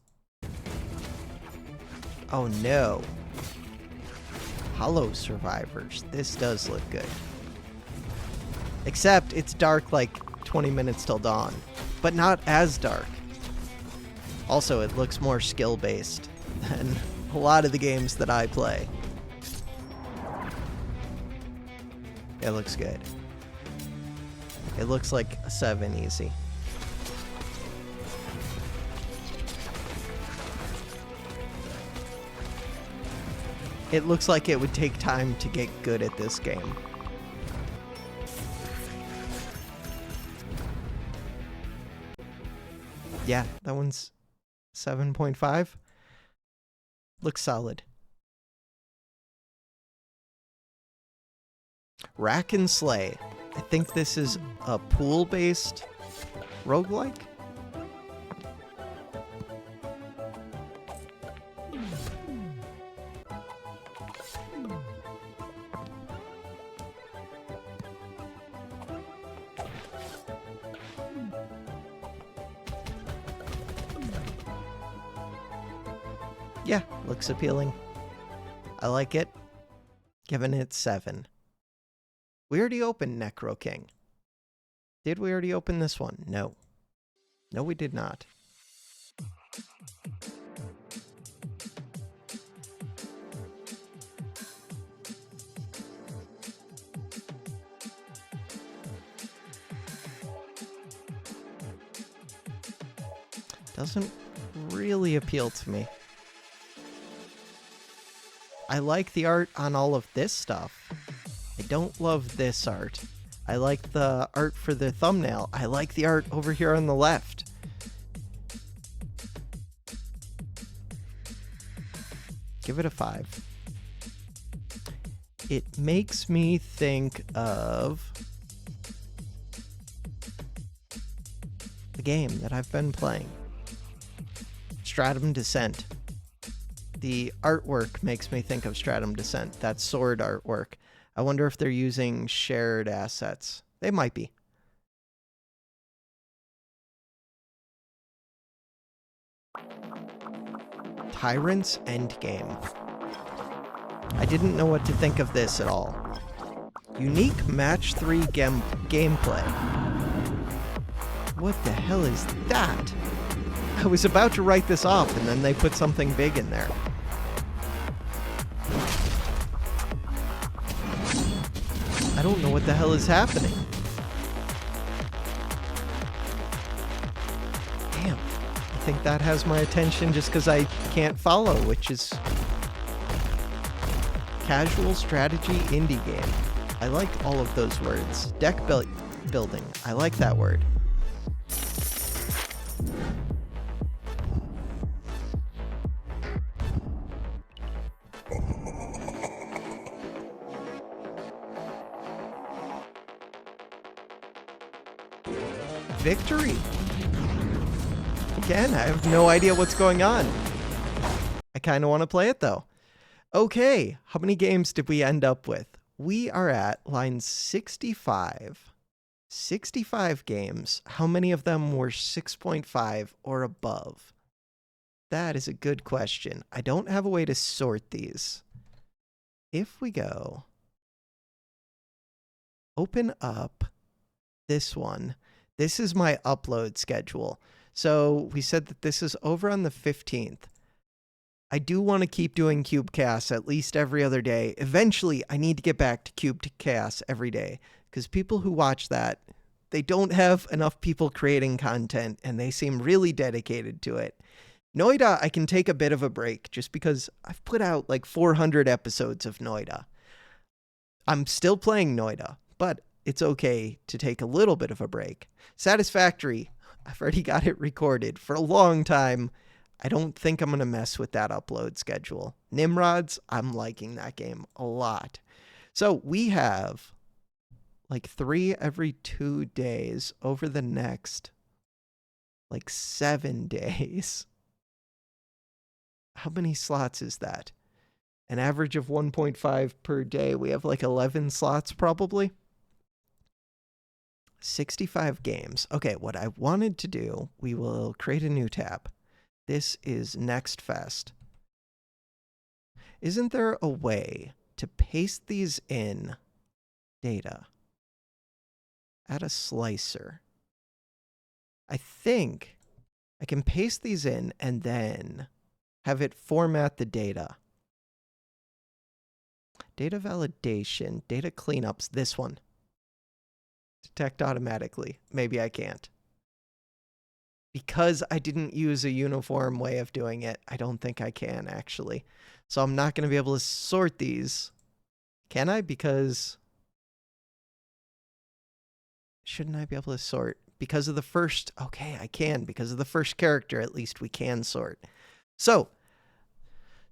A: Oh no. Hollow Survivors. This does look good. Except it's dark like 20 minutes till dawn, but not as dark. Also, it looks more skill-based than a lot of the games that I play. It looks good. It looks like a 7 easy. It looks like it would take time to get good at this game. Yeah, that one's 7.5. Looks solid. Rack and Slay. I think this is a pool-based roguelike. Yeah, looks appealing. I like it. Giving it 7. We already opened Necro King. Did we already open this one? No. No, we did not. Doesn't really appeal to me. I like the art on all of this stuff. I don't love this art. I like the art for the thumbnail. I like the art over here on the left. Give it a 5. It makes me think of the game that I've been playing. Stratum Descent. The artwork makes me think of Stratum Descent. That sword artwork. I wonder if they're using shared assets. They might be. Tyrant's Endgame. I didn't know what to think of this at all. Unique match 3 gameplay. What the hell is that? I was about to write this off and then they put something big in there. I don't know what the hell is happening. Damn. I think that has my attention just because I can't follow, which is casual strategy indie game. I liked all of those words. Deck building. I like that word. Victory. Again, I have no idea what's going on. I kind of want to play it though. Okay, how many games did we end up with? We are at line 65. 65 games. How many of them were 6.5 or above? That is a good question. I don't have a way to sort these. If we go open up this one, this is my upload schedule. So we said that this is over on the 15th. I do want to keep doing CubeCast at least every other day. Eventually, I need to get back to CubeCast every day because people who watch that, they don't have enough people creating content and they seem really dedicated to it. Noida, I can take a bit of a break just because I've put out like 400 episodes of Noida. I'm still playing Noida, but it's okay to take a little bit of a break. Satisfactory, I've already got it recorded for a long time. I don't think I'm going to mess with that upload schedule. Nimrods, I'm liking that game a lot. So we have like 3 every 2 days over the next like 7 days. How many slots is that? An average of 1.5 per day. We have like 11 slots probably. 65 games. Okay, what I wanted to do, we will create a new tab. This is Next Fest. Isn't there a way to paste these in data? Add a slicer. I think I can paste these in and then have it format the data. Data validation, data cleanups, this one. Detect automatically. Maybe I can't. Because I didn't use a uniform way of doing it, I don't think I can actually. So I'm not going to be able to sort these. Can I? Because shouldn't I be able to sort? Because of the first, okay, I can. Because of the first character, at least we can sort. So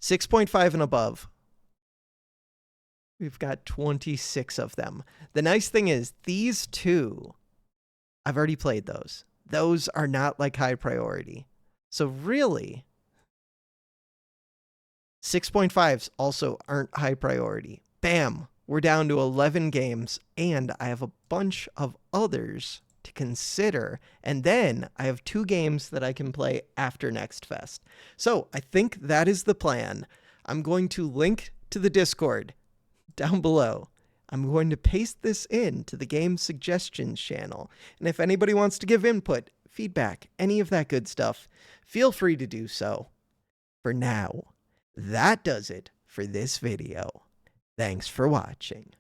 A: 6.5 and above. We've got 26 of them. The nice thing is these 2, I've already played those. Those are not like high priority. So really, 6.5s also aren't high priority. Bam, we're down to 11 games, and I have a bunch of others to consider. And then I have 2 games that I can play after Next Fest. So I think that is the plan. I'm going to link to the Discord down below. I'm going to paste this in to the game suggestions channel. And if anybody wants to give input, feedback, any of that good stuff, feel free to do so. For now, that does it for this video. Thanks for watching.